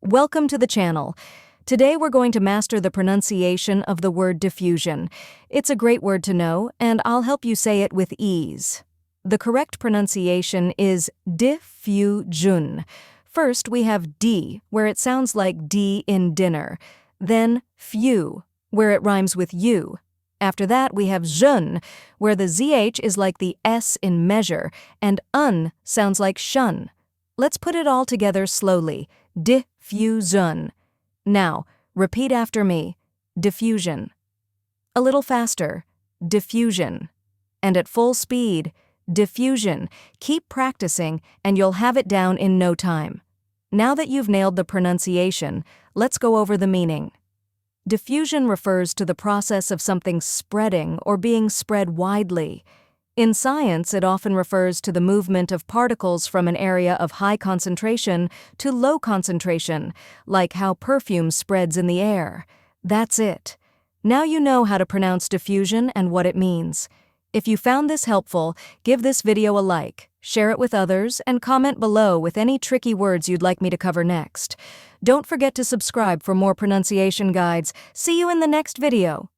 Welcome to the channel. Today we're going to master the pronunciation of the word diffusion. It's a great word to know, and I'll help you say it with ease. The correct pronunciation is diffusion. First, we have D, where it sounds like D in dinner. Then few, where it rhymes with you. After that, we have jeune, where the ZH is like the S in measure, and un sounds like shun. Let's put it all together slowly. Diffusion. Now, repeat after me. Diffusion. A little faster. Diffusion. And at full speed. Diffusion. Keep practicing, and you'll have it down in no time. Now that you've nailed the pronunciation, let's go over the meaning. Diffusion refers to the process of something spreading or being spread widely. In science, it often refers to the movement of particles from an area of high concentration to low concentration, like how perfume spreads in the air. That's it. Now you know how to pronounce diffusion and what it means. If you found this helpful, give this video a like, share it with others, and comment below with any tricky words you'd like me to cover next. Don't forget to subscribe for more pronunciation guides. See you in the next video.